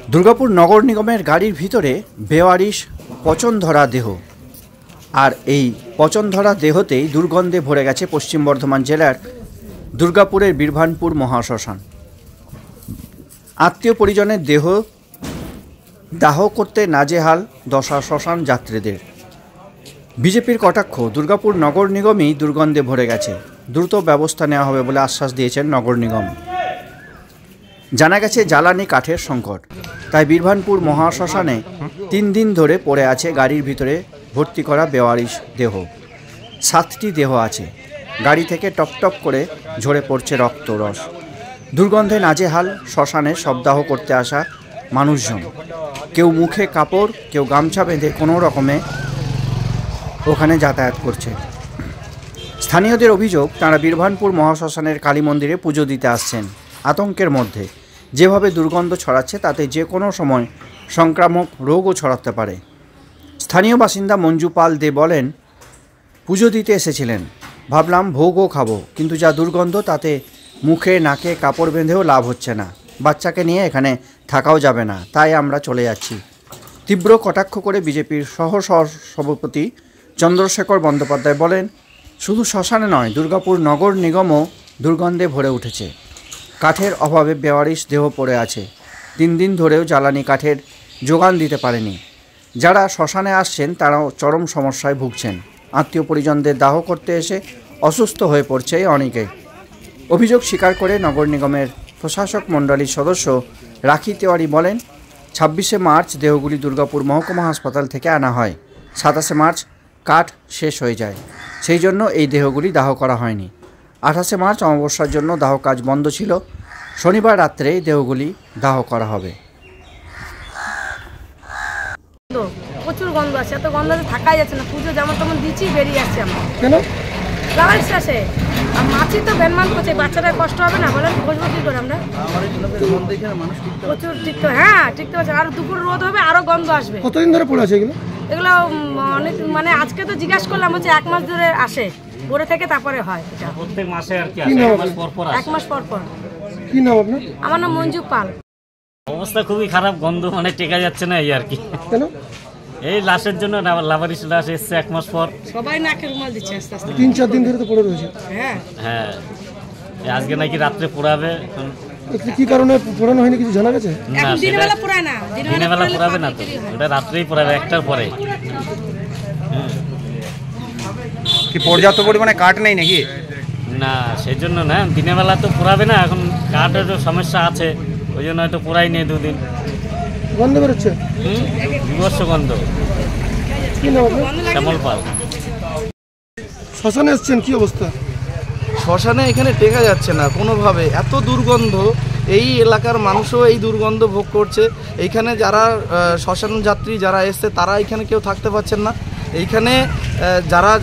দুর্গাপুর নগর নিগমের গাড়ির ভিতরে বেওয়ারিশ পচন ধরা দেহ, আর এই পচন ধরা দেহতেই দুর্গন্ধে ভরে গেছে পশ্চিম বর্ধমান জেলার দুর্গাপুরের বীরভানপুর মহাশ্মশান। আত্মীয় পরিজনের দেহ দাহ করতে নাজেহাল দশা শ্মশান যাত্রীদের। বিজেপির কটাক্ষ, দুর্গাপুর নগর নিগমই দুর্গন্ধে ভরে গেছে, দ্রুত ব্যবস্থা নেওয়া হবে বলে আশ্বাস দিয়েছেন নগর নিগম। জানা গেছে জ্বালানি কাঠের সংকট, তাই বীরভানপুর মহাশ্মশানে 3 দিন ধরে পড়ে আছে গাড়ির ভিতরে ভর্তি করা বেওয়ারিশ দেহ। 7টি দেহ আছে। গাড়ি থেকে টপটপ করে ঝরে পড়ছে রক্ত রস। দুর্গন্ধে নাজেহাল শ্মশানে শবদাহ করতে আসা মানুষজন। কেউ মুখে কাপড়, কেউ গামছা বেঁধে কোনো রকমে ওখানে যাতায়াত করছে। স্থানীয়দের অভিযোগ, তাঁরা বীরভানপুর মহাশ্মশানের কালী মন্দিরে পুজো দিতে আসছেন। আতঙ্কের মধ্যে যেভাবে দুর্গন্ধ ছড়াচ্ছে তাতে যে কোনো সময় সংক্রামক রোগও ছড়াতে পারে। স্থানীয় বাসিন্দা মঞ্জু পাল দে বলেন, পুজো দিতে এসেছিলেন, ভাবলাম ভোগও খাবো, কিন্তু যা দুর্গন্ধ তাতে মুখে নাকে কাপড় বেঁধেও লাভ হচ্ছে না। বাচ্চাকে নিয়ে এখানে থাকাও যাবে না, তাই আমরা চলে যাচ্ছি। তীব্র কটাক্ষ করে বিজেপির সভাপতি চন্দ্রশেখর বন্দ্যোপাধ্যায় বলেন, শুধু শ্মশানে নয়, দুর্গাপুর নগর নিগমও দুর্গন্ধে ভরে উঠেছে। কাঠের অভাবে বেওয়ারিশ দেহ পড়ে আছে। 3 দিন ধরেও জ্বালানি কাঠের যোগান দিতে পারেনি। যারা শ্মশানে আসছেন তারাও চরম সমস্যায় ভুগছেন। আত্মীয় পরিজনদের দাহ করতে এসে অসুস্থ হয়ে পড়ছে অনেকে। অভিযোগ স্বীকার করে নগর নিগমের প্রশাসক মণ্ডলীর সদস্য রাখি তেওয়ারি বলেন, 26শে মার্চ দেহগুলি দুর্গাপুর মহকুমা হাসপাতাল থেকে আনা হয়। 27শে মার্চ কাঠ শেষ হয়ে যায়, সেই জন্য এই দেহগুলি দাহ করা হয়নি। 28শে মার্চ অমাবস্যার জন্য দাহ কাজ বন্ধ ছিল। শনিবার রাত্রে দেহগুলি দাহ করা হবে। প্রচুর গন্ধ আছে, এত গন্ধ থাকাই যাচ্ছে না। পুজো যেমন তেমন দিচ্ছি, বেরিয়ে আসছে আমরা। কেন? লাগাই শেষে আর মাছি তো বেনমান করছে, বাচ্চাদের কষ্ট হবে না বলেন? বুঝবো কি করে আমরা? প্রচুর টিকতে, হ্যাঁ টিকতে পারছে। আর দুপুর রোদ হবে, আরো গন্ধ আসবে। কতদিন ধরে পড়ে আছে এগুলো? এগুলো অনেক, মানে আজকে তো জিজ্ঞাসা করলাম, হচ্ছে 1 মাস ধরে আসে, পরে থেকে তারপরে হয়। প্রত্যেক মাসে আর কি কি নাম? 1 মাস পর পর। কি নাম আপনার? আমার নাম মঞ্জু পাল। অবস্থা খুবই খারাপ, গন্ধ মানে টেকা যাচ্ছে না এই আর কি। কেন? এই লাশের জন্য লাভারিশ লাশ এসছে 1 মাস পর। সবাই নাকে রুমাল দিচ্ছে আস্তে আস্তে। 3-4 দিন ধরে তো পড়ে রয়েছে। হ্যাঁ হ্যাঁ, আজকে নাকি রাত্রে পোড়াবে। কি কারণে পোড়ানো হয়নি কিছু জানা গেছে? না, দিনের বেলা পোড়ায় না, দিনের বেলা পোড়াবে না তো, ওটা রাত্রেই পোড়াবে 1টার পরে। কি পর্যাপ্ত পরিমাণে কাঠ নেই নাকি? না, সেই জন্য না, দিনের বেলা তো পোড়াবে না, এখন কাঠের সমস্যা আছে, ওই জন্য হয়তো পোড়াই নেই 2 দিন। গন্ধ বেরোচ্ছে? বিভৎস গন্ধ। কি নাম আপনার? শ্যামল পাল। শ্মশানে এসছেন, কি অবস্থা? শ্মশানে এখানে টেকা যাচ্ছে না কোনোভাবে, এত দুর্গন্ধ। এই এলাকার মানুষও এই দুর্গন্ধ ভোগ করছে। এইখানে যারা শ্মশান যাত্রী যারা এসছে তারা এখানে কেউ থাকতে পারছেন না। এইখানে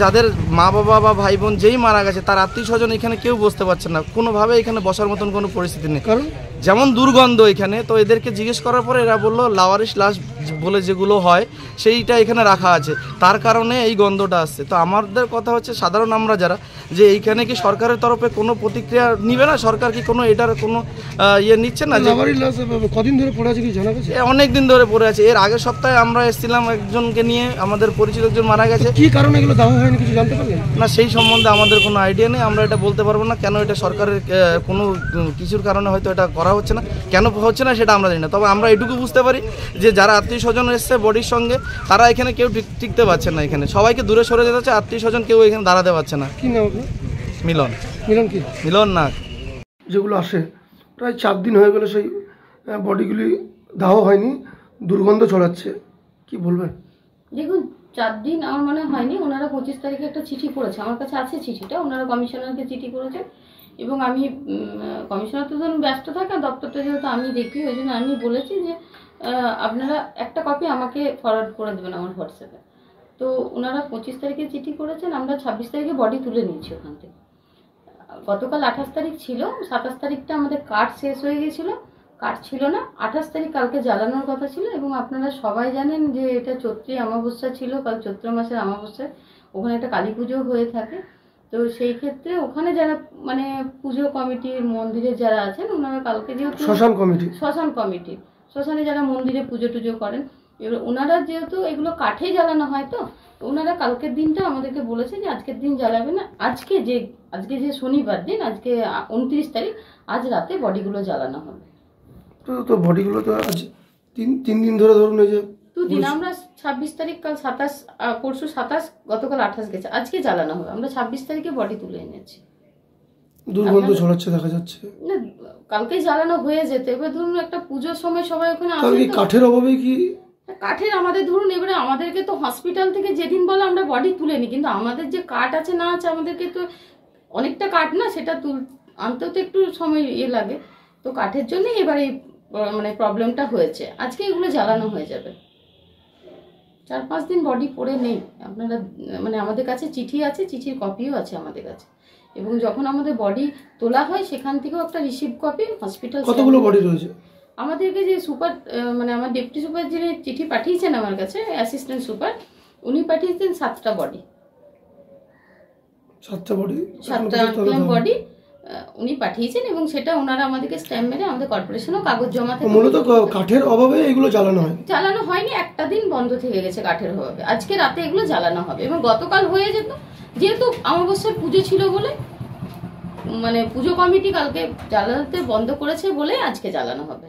যাদের মা বাবা বা ভাই বোন যেই মারা গেছে তার আত্মীয় স্বজন এখানে কেউ বসতে পারছেন না, কোনোভাবে এখানে বসার মতন কোনো পরিস্থিতি নেই। কারণ যেমন দুর্গন্ধ এখানে, তো এদেরকে জিজ্ঞেস করার পরে এরা বললো লাওয়ারিশ লাশ বলে যেগুলো হয় সেইটা এখানে রাখা আছে, তার কারণে এই গন্ধটা আসছে। তো আমাদের কথা হচ্ছে, সাধারণ আমরা যারা, যে এইখানে কি সরকারের তরফে কোনো প্রতিক্রিয়া নিবে না? সরকার কি কোনো এটার কোনো নিচ্ছে না? কদিন ধরে পড়ে আছে কি জানা গেছে? অনেক দিন ধরে পড়ে আছে। এর আগের সপ্তাহে আমরা এসেছিলাম একজনকে নিয়ে, আমাদের পরিচিত একজন মারা গেছে। কি কারণে এগুলো দাহ হয়নি কিছু জানতে পারলেন? না, সেই সম্বন্ধে আমাদের কোনো আইডিয়া নেই, আমরা এটা বলতে পারবো না। কেন এটা সরকারের কোনো কিছুর কারণে হয়তো এটা করা হচ্ছে না, কেন হচ্ছে না সেটা আমরা জানি না। তবে আমরা এটুকু বুঝতে পারি যে যারা আত্মীয় স্বজন এসছে বডির সঙ্গে, তারা এখানে কেউ টিকতে পারছে না। এখানে সবাইকে দূরে সরে যেতে হচ্ছে, আত্মীয় স্বজন কেউ এখানে দাঁড়াতে পারছে না। কি নাম আপনার? মিলন। মিলন কি? মিলন না। যেগুলো আসে প্রায় 4 দিন হয়ে গেল, সেই বডিগুলি দাহ হয়নি, দুর্গন্ধ ছড়াচ্ছে, কি বলবেন? দেখুন, 4 দিন আমার মনে হয়নি। ওনারা 25 তারিখে একটা চিঠি করেছে, আমার কাছে আছে চিঠিটা। ওনারা কমিশনারকে চিঠি করেছে, এবং আমি কমিশনার তো ধরুন ব্যস্ত থাকে, দপ্তরটা যেহেতু আমি দেখি, ওই জন্য আমি বলেছি যে আপনারা একটা কপি আমাকে ফরওয়ার্ড করে দেবেন আমার হোয়াটসঅ্যাপে। তো ওনারা 25 তারিখে চিঠি করেছেন, আমরা 26 তারিখে বডি তুলে নিয়েছি ওখান থেকে। গতকাল 28 তারিখ ছিল, 27 তারিখটা আমাদের কাঠ শেষ হয়ে গিয়েছিল, কাঠ ছিল না। 28 তারিখ কালকে জ্বালানোর কথা ছিল, এবং আপনারা সবাই জানেন যে এটা চৈত্রী অমাবস্যা ছিল, কাল চৈত্র মাসের অমাবস্যায় ওখানে একটা কালী পুজো হয়ে থাকে। তো সেই ক্ষেত্রে ওখানে যারা মানে পুজো কমিটির মন্দিরে যারা আছেন, ওনারা কালকে যেহেতু শ্মশান কমিটি শ্মশানে যারা মন্দিরে পুজো টুজো করেন, এবার ওনারা যেহেতু এগুলো কাঠে জ্বালানো হয়, তো ওনারা কালকের দিনটা আমাদেরকে বলেছে যে আজকের দিন জ্বালাবে না, আজকে যে শনিবার দিন, আজকে 29 তারিখ, আজ রাতে বডিগুলো জ্বালানো হবে। তো বডিগুলো তো আজ তিন দিন ধরে ধরুন এই যে দুদিন, আমরা 26 তারিখ, কাল 27, পরশু 27, গতকাল 28 গেছে, আজকে জ্বালানো হবে। আমরা 26 তারিখে বডি তুলে এনেছি। দুর্গন্ধ ছড়াচ্ছে দেখা যাচ্ছে। না, কালকেই জ্বালানো হয়ে যেত। এবার ধরুন একটা পুজোর সময় সবাই ওখানে তাহলে আসে, কি কাঠের অভাবে কি? কাঠের আমাদের ধরুন, এবারে আমাদেরকে তো হসপিটাল থেকে যেদিন বলে আমরা বডি তুলে নিই, কিন্তু আমাদের যে কাঠ আছে না আছে, আমাদেরকে তো অনেকটা কাঠ না, সেটা আনতেও তো একটু সময় লাগে। তো কাঠের জন্যই এবার এই মানে প্রবলেমটা হয়েছে। আজকে এগুলো জ্বালানো হয়ে যাবে। 4-5 দিন বডি পড়ে নেই। আপনারা মানে আমাদের কাছে চিঠি আছে, চিঠির কপিও আছে আমাদের কাছে, এবং যখন আমাদের বডি তোলা হয় সেখান থেকেও একটা রিসিভ কপি হসপিটাল। কতগুলো বডি রয়েছে? আমাদেরকে যে সুপার মানে আমার ডেপুটি সুপার যিনি চিঠি পাঠিয়েছেন আমার কাছে, অ্যাসিস্ট্যান্ট সুপার, উনি পাঠিয়েছেন 7টা বডি। 7টা বডি? 7টা আনক্লেম বডি উনি পাঠিয়েছেন, এবং সেটা ওনারা আমাদেরকে স্ট্যাম্প মেরে আমাদের কর্পোরেশনও কাগজ জমা থেকে। মূলত কাঠের অভাবে এগুলো জ্বালানো হয়? জ্বালানো হয়নি, একটা দিন বন্ধ থেকে গেছে কাঠের অভাবে। আজকে রাতে এগুলো জ্বালানো হবে, এবং গতকাল হয়ে যেত, যেহেতু অমাবস্যার পুজো ছিল বলে মানে পুজো কমিটি কালকে জ্বালাতে বন্ধ করেছে বলে আজকে জ্বালানো হবে।